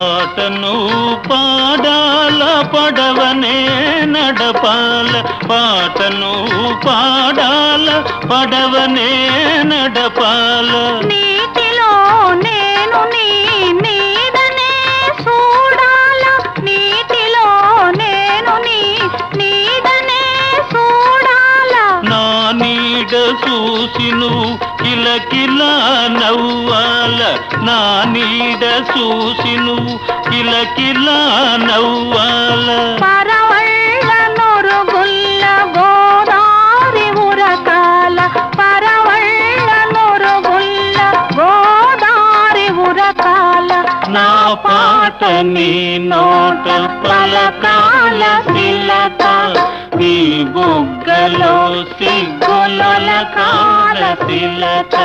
పాటను పాడాల పడవనే నడపాల పాటను పాడాల పడవనే నడపాల నీటిలో నేను నీ నీడనే చూడాల నీటిలో నేను నీ నీడనే చూడాల నా నీడ చూసి నువ్వు కిలకిలా నవ్వాల నా నీడ చూసి నువ్వు కిలకిలా నవ్వాల పరవళ్ళ నొరుగుల్ల గోదారి ఉరకాల పరవళ్ళ నొరుగుల్ల గోదారి ఉరకాల నా పాట నీ నోట పలకాల శిలక నీ బుగ్గలో సిగ్గుల కాల శిలక